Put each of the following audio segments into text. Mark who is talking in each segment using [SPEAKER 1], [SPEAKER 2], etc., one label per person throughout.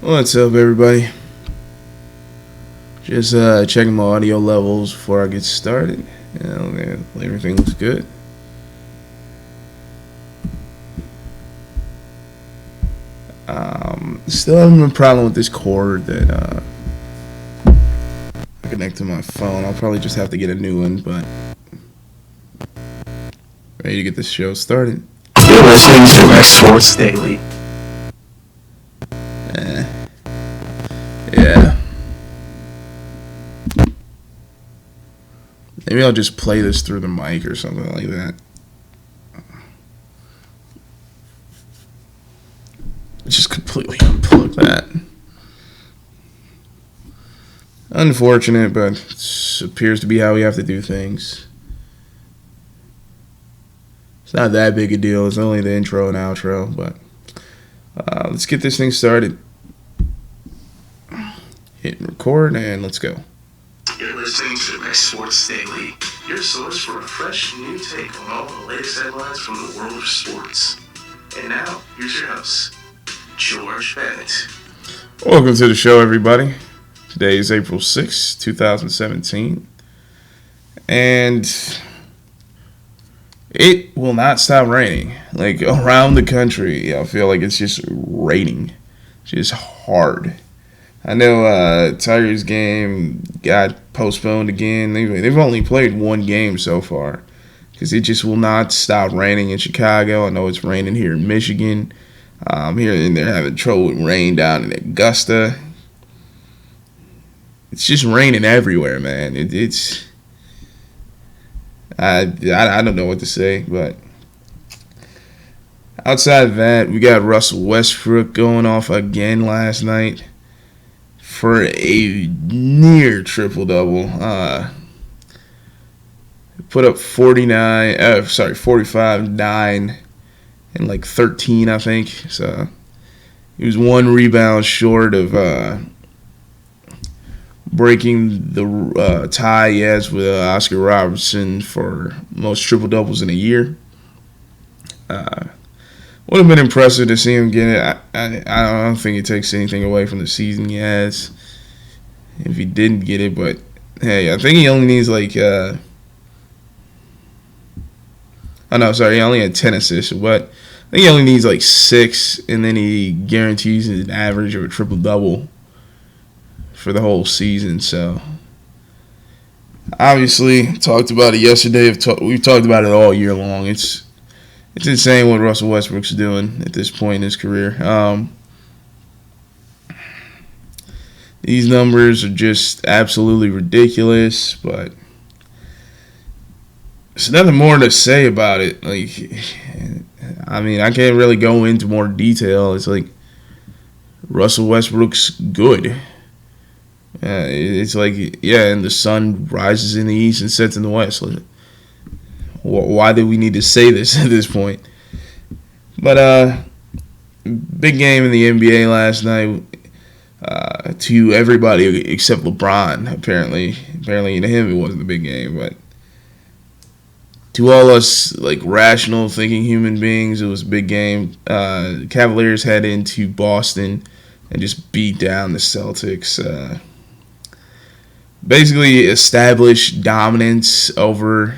[SPEAKER 1] What's up, everybody? Just checking my audio levels before I get started. Everything looks good. Still having a problem with this cord that I connect to my phone. I'll probably just have to get a new one, but ready to get this show started.
[SPEAKER 2] You're listening to my Sports Daily.
[SPEAKER 1] Yeah. Maybe I'll just play this through the mic or something like that. Just completely unplug that. Unfortunate, but it appears to be how we have to do things. It's not that big a deal. It's only the intro and outro, but let's get this thing started. Hit record and let's go.
[SPEAKER 2] You're listening to my Sports Daily, your source for a fresh new take on all the latest headlines from the world of sports. And now, here's your host, George Bennett.
[SPEAKER 1] Welcome to the show, everybody. Today is April 6, 2017. And it will not stop raining. Like, around the country, I feel like it's just raining. Just hard. I know Tigers game got postponed again. They've only played one game so far because it just will not stop raining in Chicago. I know it's raining here in Michigan. Here and they're having trouble with rain down in Augusta. It's just raining everywhere, man. I don't know what to say, but outside of that, we got Russell Westbrook going off again last night for a near triple-double. Put up 45, 9, and like 13, I think. So he was one rebound short of breaking the tie he has with Oscar Robertson for most triple-doubles in a year. Would have been impressive to see him get it. I don't think it takes anything away from the season he has if he didn't get it. But, hey, I think he only needs like he only had 10 assists. But I think he only needs like 6, and then he guarantees an average of a triple-double for the whole season. So, obviously, talked about it yesterday. We've talked about it all year long. It's insane what Russell Westbrook's doing at this point in his career. These numbers are just absolutely ridiculous, but there's nothing more to say about it. Like, I mean, I can't really go into more detail. It's like Russell Westbrook's good. It's like, and the sun rises in the east and sets in the west. Like, why do we need to say this at this point? But big game in the NBA last night to everybody except LeBron. Apparently to him it wasn't a big game, but to all us like rational thinking human beings, it was a big game. Cavaliers head into Boston and just beat down the Celtics. Basically established dominance over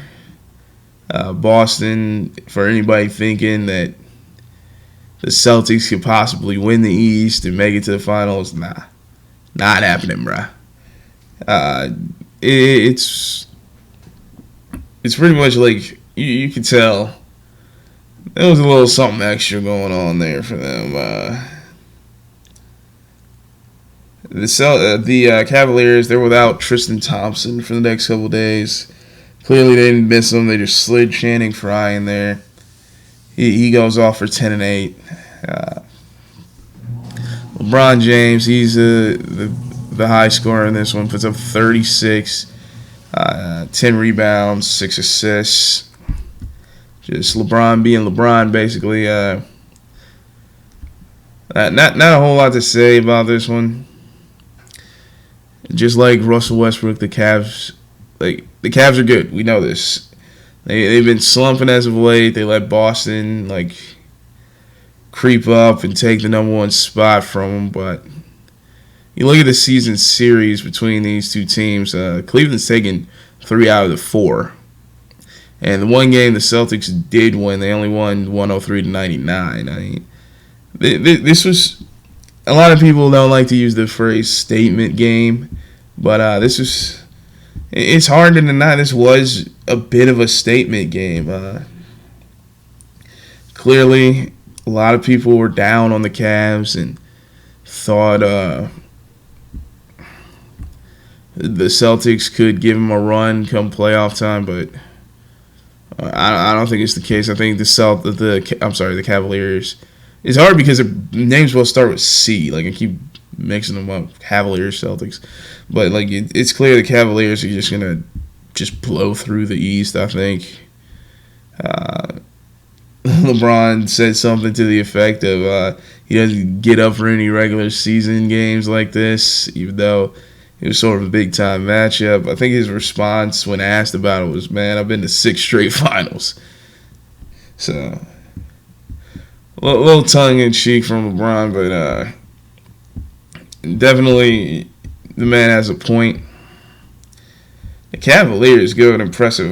[SPEAKER 1] Boston. For anybody thinking that the Celtics could possibly win the East and make it to the finals, not happening, bruh. It's pretty much like you can tell there was a little something extra going on there for them. The Cavaliers, they're without Tristan Thompson for the next couple of days. Clearly, they didn't miss him. They just slid Channing Frye in there. He goes off for 10 and 8. LeBron James, he's the high scorer in this one. Puts up 36, 10 rebounds, 6 assists. Just LeBron being LeBron, basically. Not a whole lot to say about this one. Just like Russell Westbrook, the Cavs are good. We know this. They've been slumping as of late. They let Boston creep up and take the number one spot from them, but you look at the season series between these two teams. Cleveland's taken 3 out of the 4. And the one game the Celtics did win, they only won 103-99. I mean, this was, a lot of people don't like to use the phrase statement game, but this was, it's hard to deny this was a bit of a statement game. Clearly, a lot of people were down on the Cavs and thought the Celtics could give them a run come playoff time, but I don't think it's the case. I think the Cavaliers. It's hard because their names will start with C. Like, I keep mixing them up, Cavaliers, Celtics, but like it's clear the Cavaliers are just gonna blow through the East. I think. LeBron said something to the effect of he doesn't get up for any regular season games like this, even though it was sort of a big-time matchup. I think his response when asked about it was, man, I've been to 6 straight finals. So, a little tongue-in-cheek from LeBron, but definitely the man has a point. The Cavaliers go an impressive,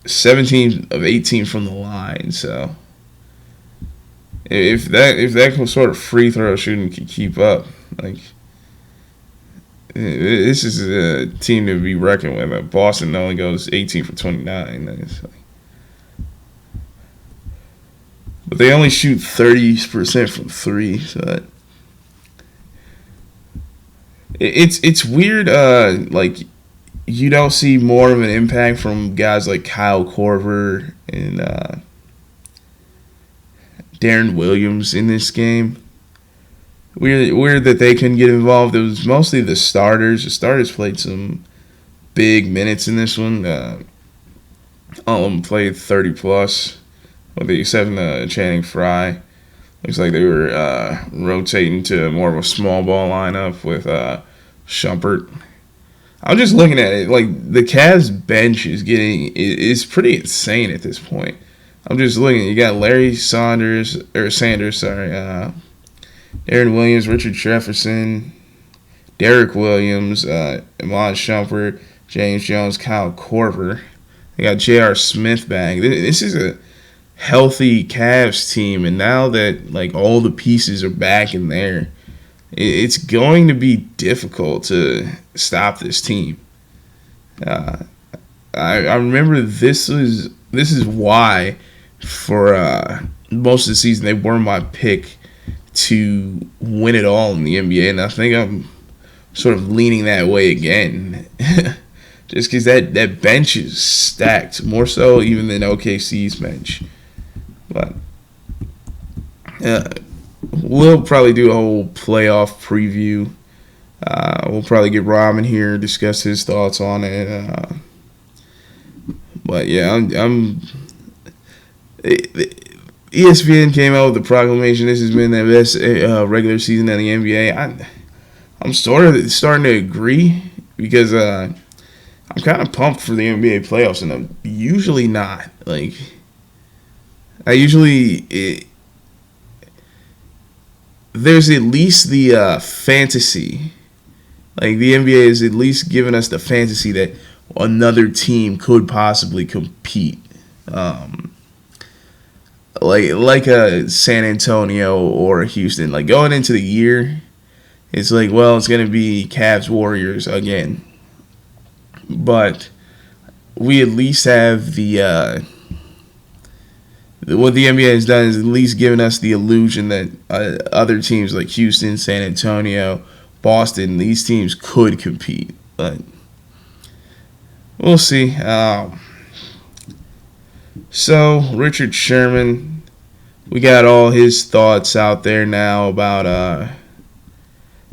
[SPEAKER 1] 17 of 18 from the line. So if that sort of free throw shooting can keep up, this is a team to be reckoned with. Boston only goes 18 for 29. But they only shoot 30% from 3. So it's weird. You don't see more of an impact from guys like Kyle Korver and Darren Williams in this game. Weird that they couldn't get involved. It was mostly the starters. The starters played some big minutes in this one. All of them played 30+, with the exception of Channing Frye. Looks like they were rotating to more of a small ball lineup with Shumpert. I'm just looking at it, the Cavs bench is pretty insane at this point. I'm just looking. You got Larry Sanders, Darren Williams, Richard Jefferson, Derek Williams, Iman Shumpert, James Jones, Kyle Korver. They got J.R. Smith back. This is a healthy Cavs team, and now that all the pieces are back in there, it's going to be difficult to stop this team. I remember this is why for most of the season they were my pick to win it all in the NBA, and I think I'm sort of leaning that way again. Just because that bench is stacked, more so even than OKC's bench. But we'll probably do a whole playoff preview. We'll probably get Robin here, discuss his thoughts on it. But yeah, ESPN came out with the proclamation. This has been the best regular season in the NBA. I'm sort of starting to agree because I'm kind of pumped for the NBA playoffs, and I'm usually not. There's at least the fantasy. The NBA has at least given us the fantasy that another team could possibly compete. Like a San Antonio or a Houston. Going into the year, it's it's going to be Cavs Warriors again. But we at least have what the NBA has done is at least given us the illusion that other teams like Houston, San Antonio, Boston, these teams could compete. But we'll see. So, Richard Sherman, we got all his thoughts out there now about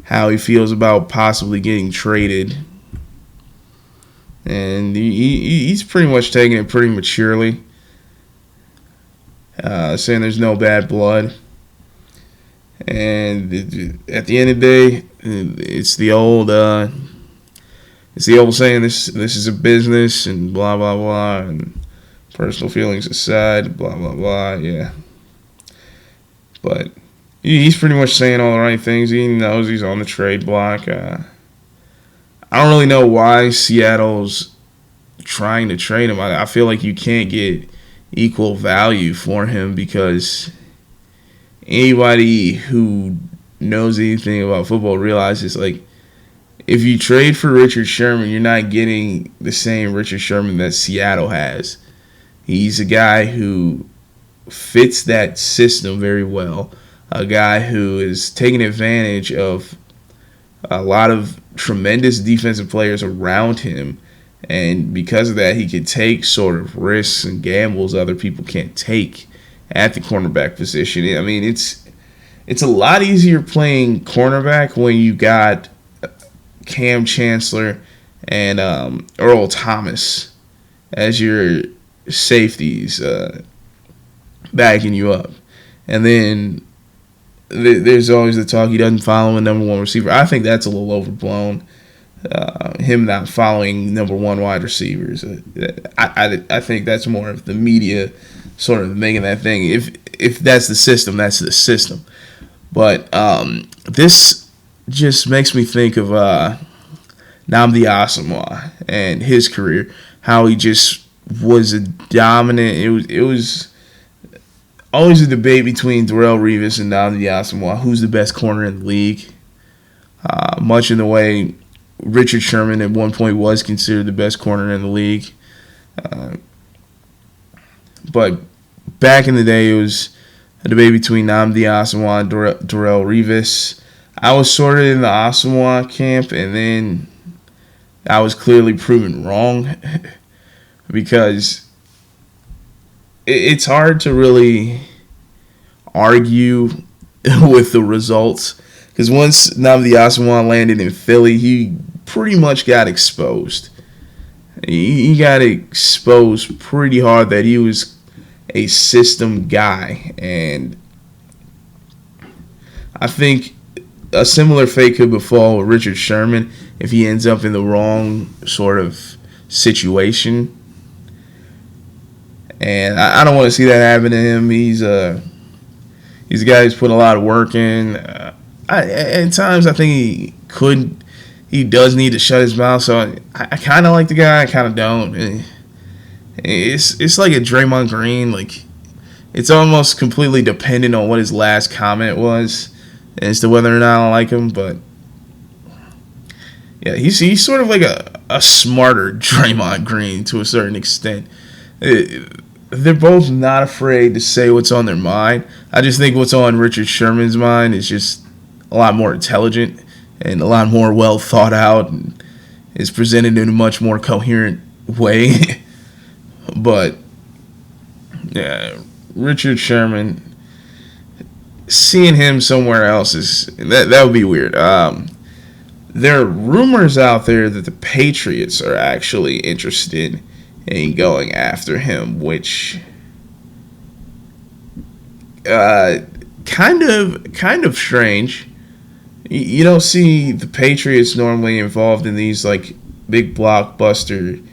[SPEAKER 1] how he feels about possibly getting traded. And he's pretty much taking it pretty maturely. Saying there's no bad blood. And at the end of the day, it's the old saying, this is a business and blah, blah, blah, and personal feelings aside, blah, blah, blah, yeah. But He's pretty much saying all the right things. He knows he's on the trade block. I don't really know why Seattle's trying to trade him. I feel like you can't get equal value for him because anybody who knows anything about football realizes, like, if you trade for Richard Sherman, you're not getting the same Richard Sherman that Seattle has. He's a guy who fits that system very well. A guy who is taking advantage of a lot of tremendous defensive players around him. And because of that, he can take sort of risks and gambles other people can't take at the cornerback position. I mean, it's a lot easier playing cornerback when you got Cam Chancellor and Earl Thomas as your safeties backing you up. And then there's always the talk he doesn't follow a number one receiver. I think that's a little overblown. Him not following number one wide receivers. I think that's more of the media sort of making that thing. If that's the system, that's the system. But this just makes me think of Nnamdi Asomugha and his career, how he just was a dominant. It was always a debate between Darrelle Revis and Nnamdi Asomugha, who's the best corner in the league. Much in the way Richard Sherman at one point was considered the best corner in the league. But back in the day, it was a debate between Nnamdi Asomugha and Darrelle Revis. I was sort of in the Asomugha camp, and then I was clearly proven wrong because it's hard to really argue with the results. Because once Nnamdi Asomugha landed in Philly, he pretty much got exposed. He got exposed pretty hard that he was a system guy. And I think a similar fate could befall Richard Sherman if he ends up in the wrong sort of situation. And I don't want to see that happen to him. He's a guy who's put a lot of work in. At times, I think he does need to shut his mouth. So I kind of like the guy. I kind of don't. It's like a Draymond Green. Like, it's almost completely dependent on what his last comment was as to whether or not I like him. But yeah, he's sort of like a smarter Draymond Green to a certain extent. They're both not afraid to say what's on their mind. I just think what's on Richard Sherman's mind is just a lot more intelligent and a lot more well thought out and is presented in a much more coherent way. But yeah, Richard Sherman, seeing him somewhere else that would be weird. There are rumors out there that the Patriots are actually interested in going after him, which kind of strange. You don't see the Patriots normally involved in these like big blockbuster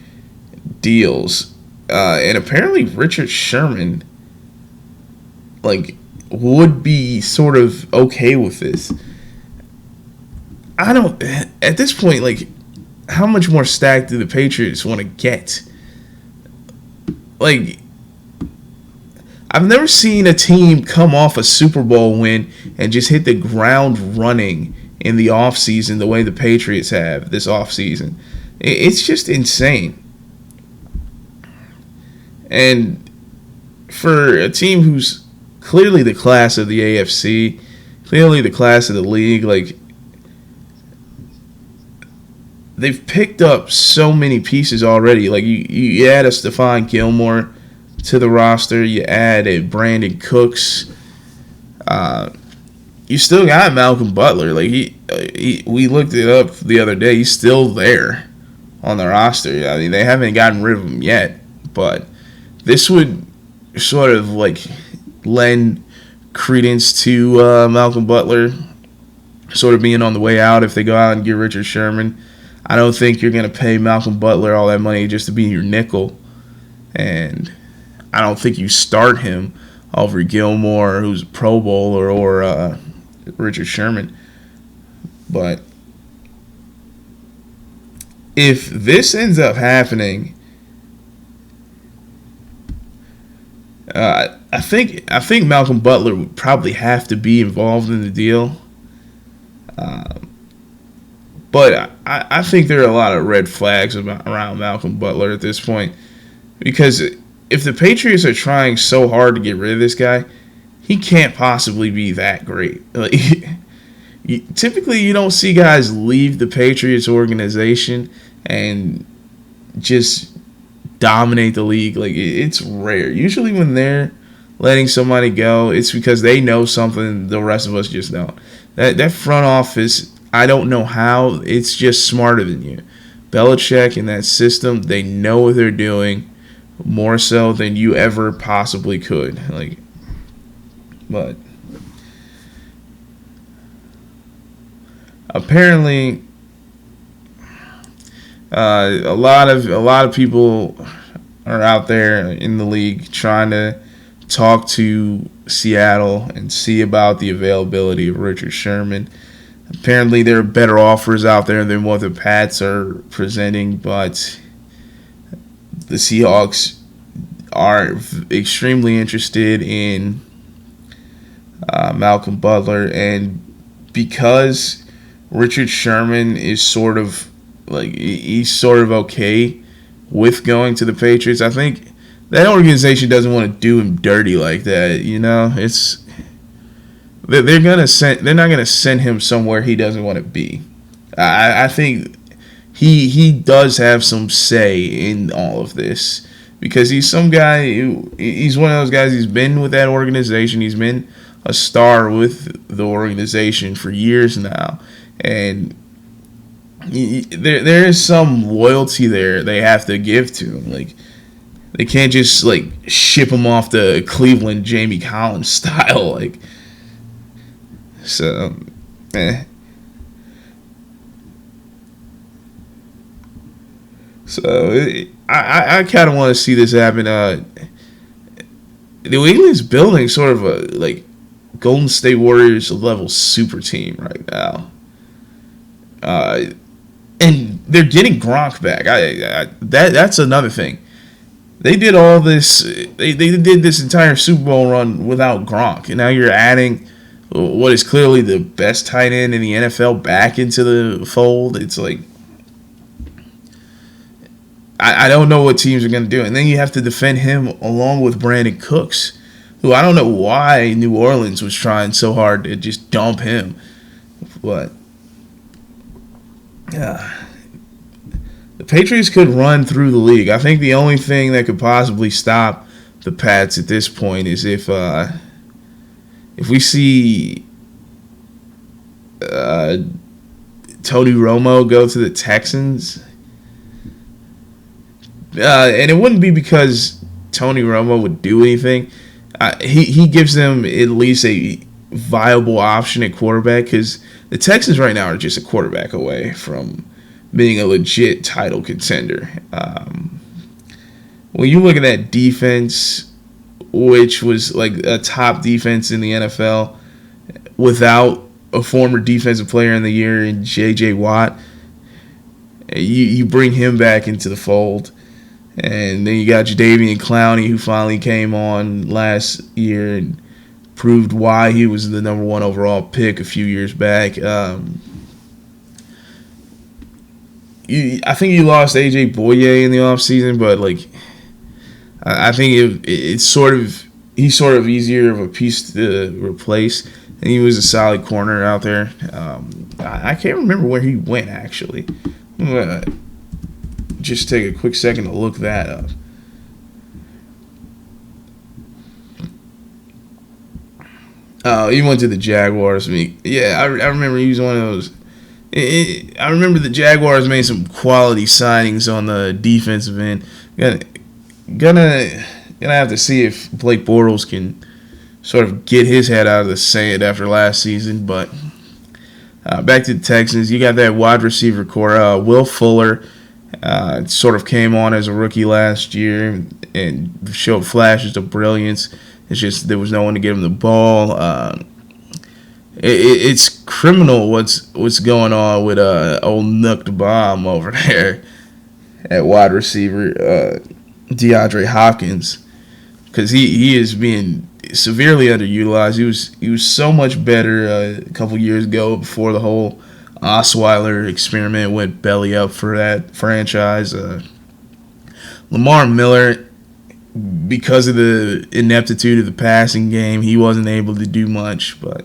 [SPEAKER 1] deals, and apparently Richard Sherman like would be sort of okay with this. I don't at this point, like, how much more stacked do the Patriots want to get? Like, I've never seen a team come off a Super Bowl win and just hit the ground running in the offseason the way the Patriots have this offseason. It's just insane. And for a team who's clearly the class of the AFC, clearly the class of the league, like, they've picked up so many pieces already. Like, you add a Stephon Gilmore to the roster. You add a Brandon Cooks. You still got Malcolm Butler. Like, we looked it up the other day. He's still there on the roster. I mean, they haven't gotten rid of him yet. But this would sort of, like, lend credence to Malcolm Butler sort of being on the way out if they go out and get Richard Sherman. I don't think you're going to pay Malcolm Butler all that money just to be your nickel. And I don't think you start him over Gilmore, who's a Pro Bowler, or Richard Sherman. But if this ends up happening, I think Malcolm Butler would probably have to be involved in the deal. But I think there are a lot of red flags around Malcolm Butler at this point, because if the Patriots are trying so hard to get rid of this guy, he can't possibly be that great. Like, typically, you don't see guys leave the Patriots organization and just dominate the league. Like, it's rare. Usually when they're letting somebody go, it's because they know something the rest of us just don't. That front office, I don't know how, it's just smarter than you. Belichick and that system, they know what they're doing more so than you ever possibly could. But apparently, a lot of people are out there in the league trying to talk to Seattle and see about the availability of Richard Sherman. Apparently, there are better offers out there than what the Pats are presenting, but the Seahawks are extremely interested in Malcolm Butler, and because Richard Sherman is sort of okay with going to the Patriots, I think that organization doesn't want to do him dirty like that. They're not gonna send him somewhere he doesn't want to be. I think he does have some say in all of this, because he's some guy he's one of those guys. He's been with that organization. He's been a star with the organization for years now, and there is some loyalty there they have to give to him. Like, they can't just ship him off to Cleveland, Jamie Collins style. So, I kind of want to see this happen. New England's building sort of a Golden State Warriors level super team right now, and they're getting Gronk back. That's another thing. They did all this. They did this entire Super Bowl run without Gronk, and now you're adding what is clearly the best tight end in the NFL back into the fold. It's I don't know what teams are going to do. And then you have to defend him along with Brandon Cooks, who I don't know why New Orleans was trying so hard to just dump him. But the Patriots could run through the league. I think the only thing that could possibly stop the Pats at this point is if we see Tony Romo go to the Texans. And it wouldn't be because Tony Romo would do anything. He gives them at least a viable option at quarterback, because the Texans right now are just a quarterback away from being a legit title contender. When you look at that defense, which was a top defense in the NFL without a former defensive player in the year in J.J. Watt, you bring him back into the fold. And then you got Jadeveon Clowney, who finally came on last year and proved why he was the number one overall pick a few years back. I think you lost A.J. Boye in the offseason, but I think he's sort of easier of a piece to replace, and he was a solid corner out there. I can't remember where he went, actually. I'm gonna just take a quick second to look that up. Oh, he went to the Jaguars. I remember he was one of those. I remember the Jaguars made some quality signings on the defensive end. Gonna have to see if Blake Bortles can sort of get his head out of the sand after last season. But back to the Texans, you got that wide receiver core. Will Fuller sort of came on as a rookie last year and showed flashes of brilliance. It's just there was no one to give him the ball. It's criminal what's going on with old Nook the Bomb over there at wide receiver, DeAndre Hopkins, because he is being severely underutilized. He was so much better a couple years ago before the whole Osweiler experiment went belly up for that franchise. Lamar Miller, because of the ineptitude of the passing game, he wasn't able to do much. But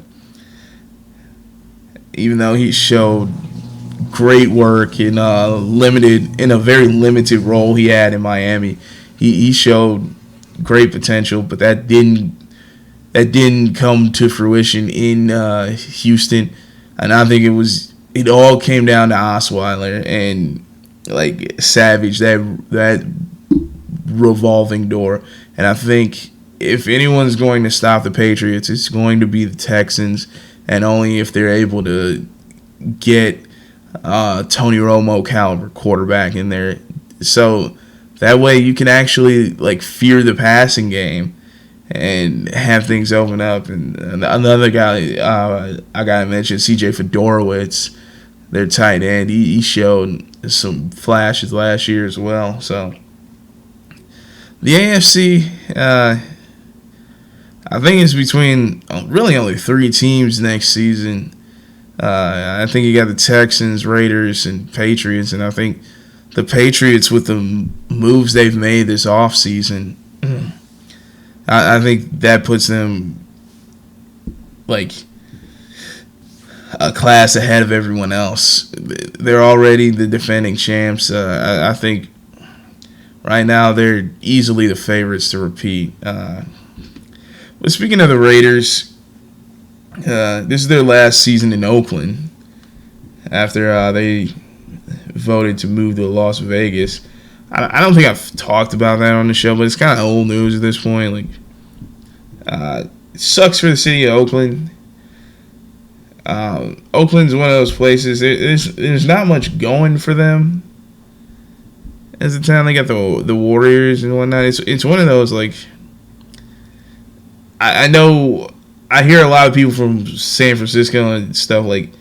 [SPEAKER 1] even though he showed great work in a very limited role he had in Miami, he showed great potential, but that didn't come to fruition in Houston. And I think it all came down to Osweiler and like Savage, that revolving door. And I think if anyone's going to stop the Patriots, it's going to be the Texans, and only if they're able to get Tony Romo caliber quarterback in there. So that way you can actually like fear the passing game and have things open up. And another guy I gotta mention, CJ Fedorowicz, their tight end. He showed some flashes last year as well. So the AFC, I think it's between really only 3 teams next season. I think you got the Texans, Raiders, and Patriots, and I think the Patriots, with the moves they've made this offseason, I think that puts them like a class ahead of everyone else. They're already the defending champs. I think right now they're easily the favorites to repeat. But speaking of the Raiders, this is their last season in Oakland after they voted to move to Las Vegas. I don't think I've talked about that on the show, but it's kind of old news at this point. Like, it sucks for the city of Oakland. Oakland's one of those places. There's not much going for them as a town. They got the Warriors and whatnot. It's one of those, like, I know I hear a lot of people from San Francisco and stuff like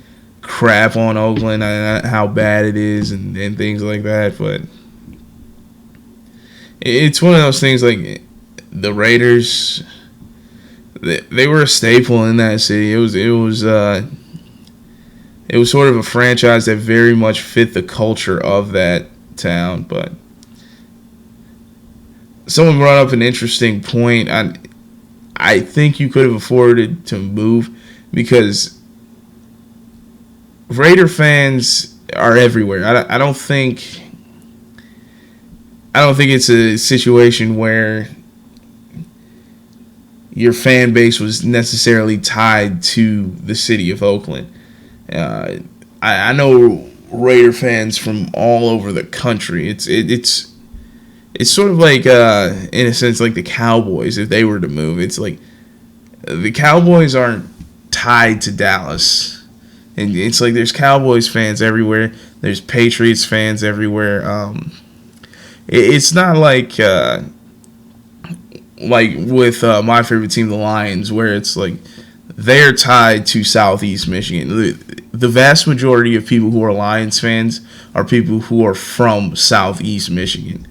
[SPEAKER 1] crap on Oakland and how bad it is and things like that, but it's one of those things. Like, the Raiders, they were a staple in that city. It was sort of a franchise that very much fit the culture of that town. But someone brought up an interesting point. I think you could have afforded to move because Raider fans are everywhere. I don't think it's a situation where your fan base was necessarily tied to the city of Oakland. I know Raider fans from all over the country. It's sort of like, in a sense, like the Cowboys if they were to move. It's like the Cowboys aren't tied to Dallas. And it's like there's Cowboys fans everywhere. There's Patriots fans everywhere. It's not like with my favorite team, the Lions, where it's like they're tied to Southeast Michigan. The vast majority of people who are Lions fans are people who are from Southeast Michigan.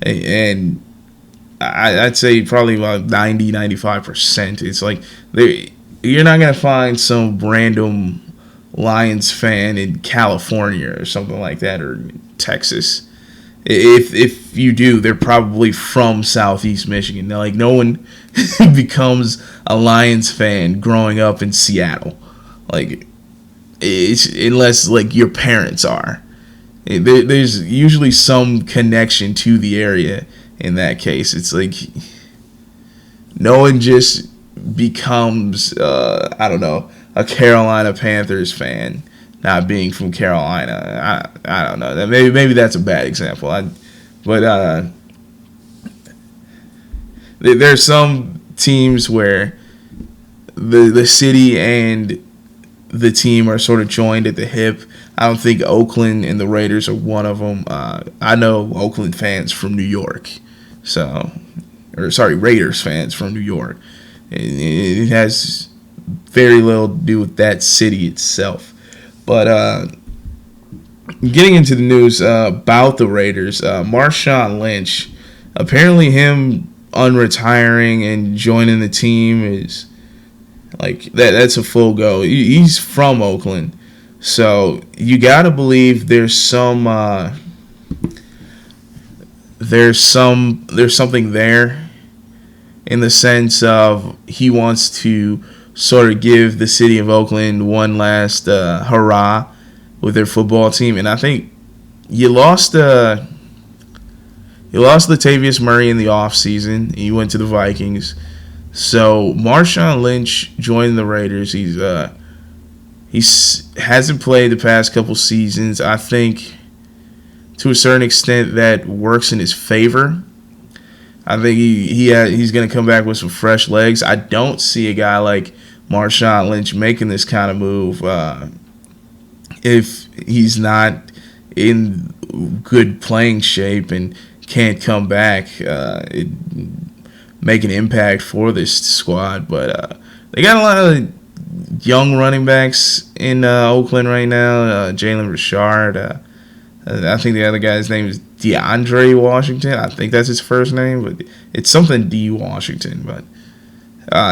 [SPEAKER 1] And I'd say probably about 90-95%. It's like you're not going to find some random Lions fan in California or something like that, or Texas. If you do, they're probably from Southeast Michigan. Now, like, no one becomes a Lions fan growing up in Seattle. Like, unless like your parents are. There's usually some connection to the area in that case. It's like no one just becomes, I don't know, a Carolina Panthers fan not being from Carolina. I don't know. Maybe that's a bad example. But there's some teams where the city and the team are sort of joined at the hip. I don't think Oakland and the Raiders are one of them. I know Oakland fans from New York, so Raiders fans from New York. It has very little to do with that city itself. But getting into the news about the Raiders, Marshawn Lynch, apparently him unretiring and joining the team is like that's a full go. He's from Oakland, so you gotta believe there's something there in the sense of he wants to sort of give the city of Oakland one last hurrah with their football team. And I think you lost Latavius Murray in the offseason. He went to the Vikings. So Marshawn Lynch joined the Raiders. He hasn't played the past couple seasons. I think to a certain extent that works in his favor. I think he's going to come back with some fresh legs. I don't see a guy like Marshawn Lynch making this kind of move if he's not in good playing shape and can't come back, make an impact for this squad. But they got a lot of young running backs in Oakland right now. Jalen Richard. I think the other guy's name is DeAndre Washington. I think that's his first name, but it's something D. Washington. But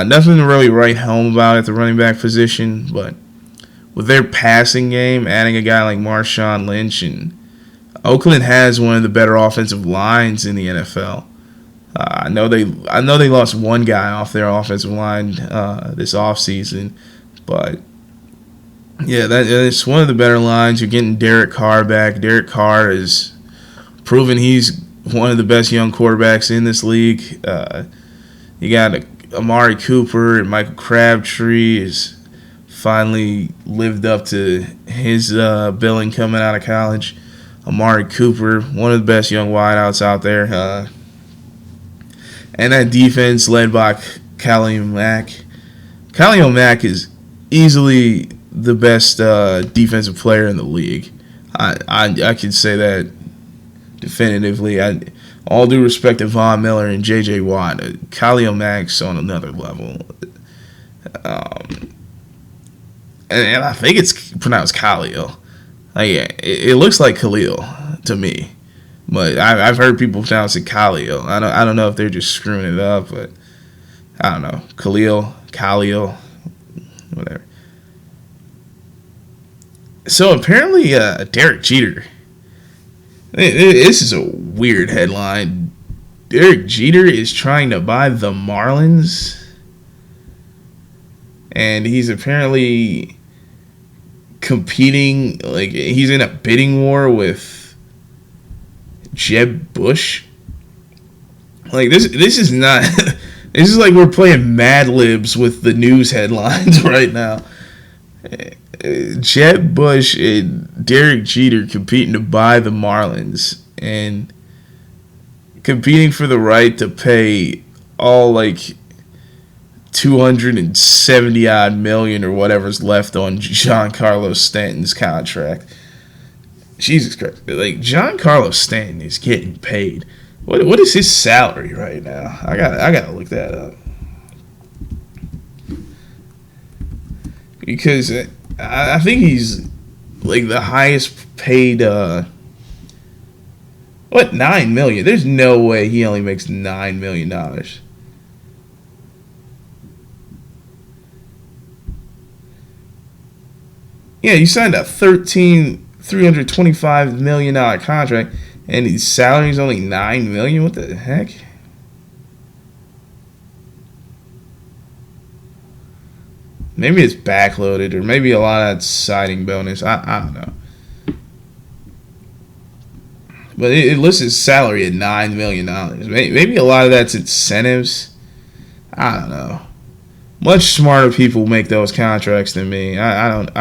[SPEAKER 1] nothing to really write home about at the running back position. But with their passing game, adding a guy like Marshawn Lynch, and Oakland has one of the better offensive lines in the NFL. I know they lost one guy off their offensive line this offseason, but yeah, it's one of the better lines. You're getting Derek Carr back. Derek Carr has proven he's one of the best young quarterbacks in this league. You got Amari Cooper and Michael Crabtree has finally lived up to his billing coming out of college. Amari Cooper, one of the best young wideouts out there. And that defense led by Khalil Mack. Khalil Mack is easily the best defensive player in the league. I can say that definitively. All due respect to Von Miller and J.J. Watt, Khalil Mack's on another level. And I think it's pronounced Khalil. It looks like Khalil to me. But I've heard people pronounce it Khalil. I don't know if they're just screwing it up, but I don't know. Khalil, whatever. So apparently, Derek Jeter. This is a weird headline. Derek Jeter is trying to buy the Marlins, and he's apparently competing. Like he's in a bidding war with Jeb Bush. Like this is not. This is like we're playing Mad Libs with the news headlines right now. Jeb Bush and Derek Jeter competing to buy the Marlins and competing for the right to pay all like $270 million or whatever's left on Giancarlo Stanton's contract. Jesus Christ! Like Giancarlo Stanton is getting paid. What is his salary right now? I gotta look that up because I think he's like the highest paid. $9 million? There's no way he only makes $9 million. Yeah, you signed a $325 million contract, and his salary is only $9 million. What the heck? Maybe it's backloaded, or maybe a lot of that signing bonus. I don't know. But it lists his salary at $9 million. Maybe a lot of that's incentives. I don't know. Much smarter people make those contracts than me. I don't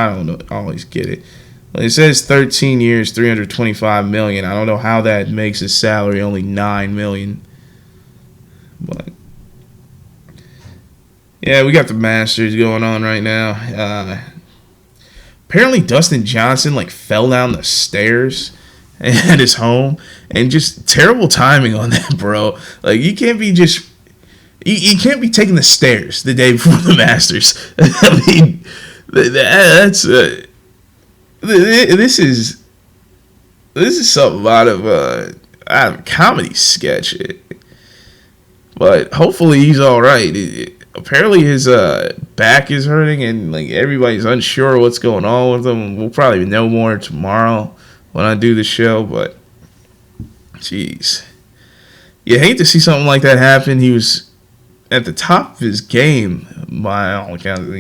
[SPEAKER 1] always get it. But it says 13 years, $325 million. I don't know how that makes his salary only $9 million. But yeah, we got the Masters going on right now. Apparently Dustin Johnson fell down the stairs at his home, and just terrible timing on that, bro. You can't be just You can't be taking the stairs the day before the Masters. I mean, that's this is something out of a comedy sketch. But hopefully he's all right. Apparently his back is hurting, and like everybody's unsure what's going on with him. We'll probably know more tomorrow when I do the show. But jeez, you hate to see something like that happen. He was at the top of his game by all accounts.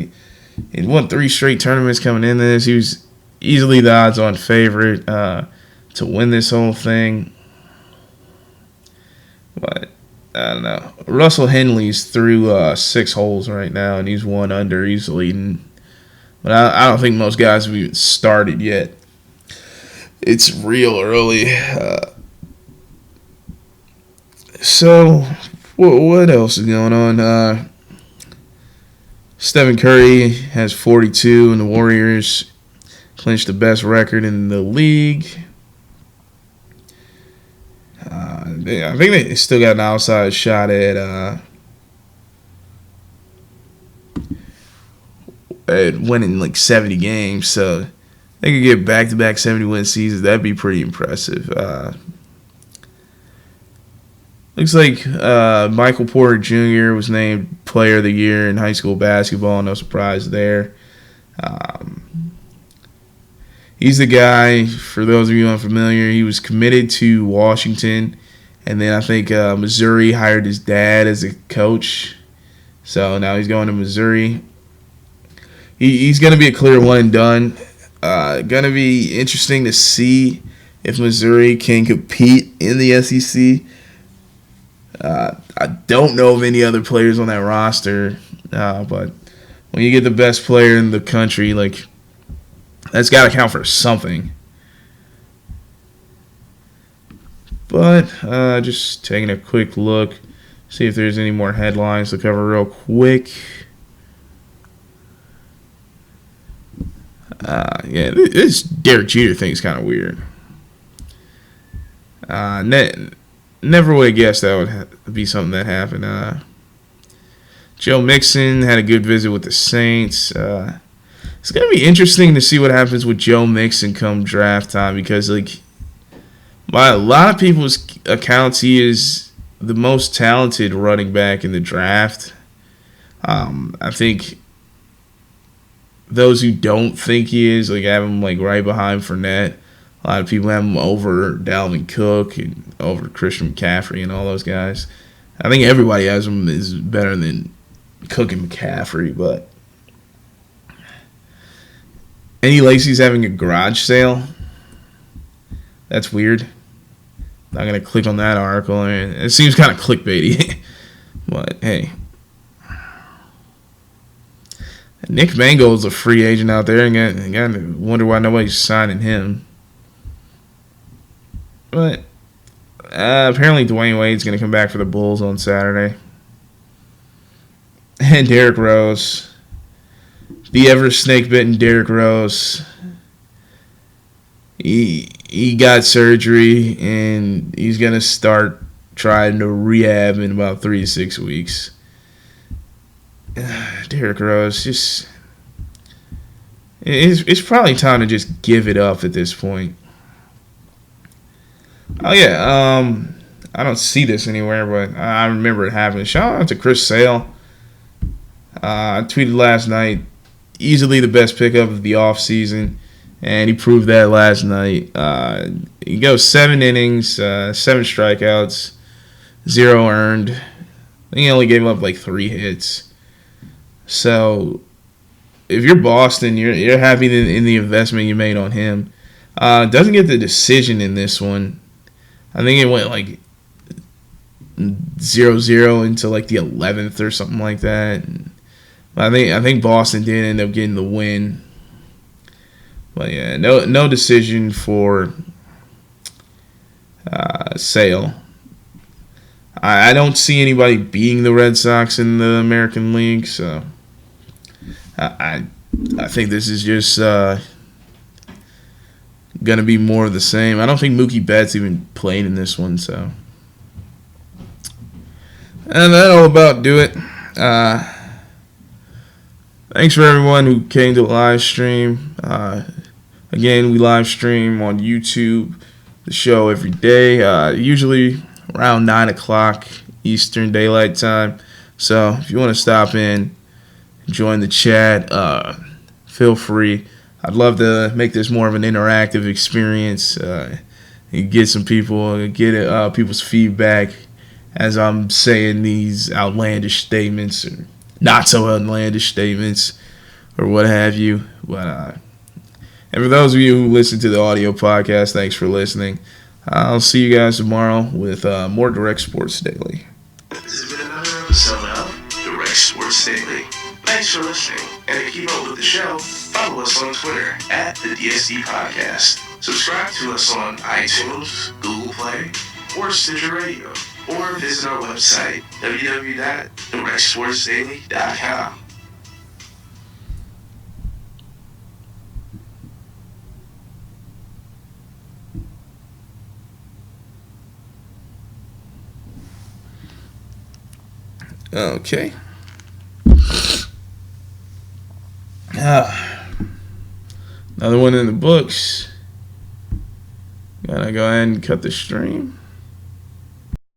[SPEAKER 1] He won 3 straight tournaments coming into this. He was easily the odds-on favorite to win this whole thing. But I don't know. Russell Henley's through 6 holes right now, and he's 1 under. He's leading. But I don't think most guys have even started yet. It's real early. So, what else is going on? Stephen Curry has 42, and the Warriors clinched the best record in the league. I think they still got an outside shot at winning like 70 games, so they could get back-to-back 70-win seasons. That'd be pretty impressive. Looks like Michael Porter Jr. was named Player of the Year in high school basketball. No surprise there. He's the guy, for those of you unfamiliar, he was committed to Washington, and then I think Missouri hired his dad as a coach. So now he's going to Missouri. He's going to be a clear one and done. Going to be interesting to see if Missouri can compete in the SEC. I don't know of any other players on that roster, but when you get the best player in the country, like, that's got to count for something. But just taking a quick look, see if there's any more headlines to cover real quick. Yeah, this Derek Jeter thing is kind of weird. Never would have guessed that would be something that happened. Joe Mixon had a good visit with the Saints. It's going to be interesting to see what happens with Joe Mixon come draft time, because, like, by a lot of people's accounts, he is the most talented running back in the draft. I think those who don't think he is, like, have him, like, right behind Fournette. A lot of people have him over Dalvin Cook and over Christian McCaffrey and all those guys. I think everybody has him is better than Cook and McCaffrey, but. Eddie Lacy's having a garage sale. That's weird. Not going to click on that article. It seems kind of clickbaity. But, hey. Nick Mangold's a free agent out there. And got to wonder why nobody's signing him. But apparently Dwayne Wade's going to come back for the Bulls on Saturday. And Derrick Rose. The ever snake-bitten Derrick Rose, he got surgery, and he's going to start trying to rehab in about 3 to 6 weeks. Derrick Rose, just it's probably time to just give it up at this point. Oh, yeah, I don't see this anywhere, but I remember it happening. Shout out to Chris Sale. I tweeted last night, easily the best pickup of the offseason, and he proved that last night. He goes 7 innings, 7 strikeouts, 0 earned. I think he only gave up like 3 hits. So if you're Boston, you're happy in the investment you made on him. Doesn't get the decision in this one. I think it went like 0-0 into like the 11th or something like that. I think Boston did end up getting the win. But yeah, no decision for Sale. I don't see anybody beating the Red Sox in the American League, so I think this is just gonna be more of the same. I don't think Mookie Betts even played in this one, so And that'll about do it. Thanks for everyone who came to the live stream. Again, we live stream on YouTube, the show every day, usually around 9 o'clock Eastern Daylight Time. So if you want to stop in, join the chat, feel free. I'd love to make this more of an interactive experience. Get some people, get people's feedback as I'm saying these outlandish statements or not so outlandish statements or what have you. But and for those of you who listen to the audio podcast, thanks for listening. I'll see you guys tomorrow with more Direct Sports Daily.
[SPEAKER 2] This has been another episode of Direct Sports Daily. Thanks for listening, and to keep up with the show, follow us on Twitter at the DSD Podcast. Subscribe to us on iTunes, Google Play, or Stitcher Radio, or visit our website, www.directsportsdaily.com.
[SPEAKER 1] Okay. Another one in the books. Gotta go ahead and cut the stream.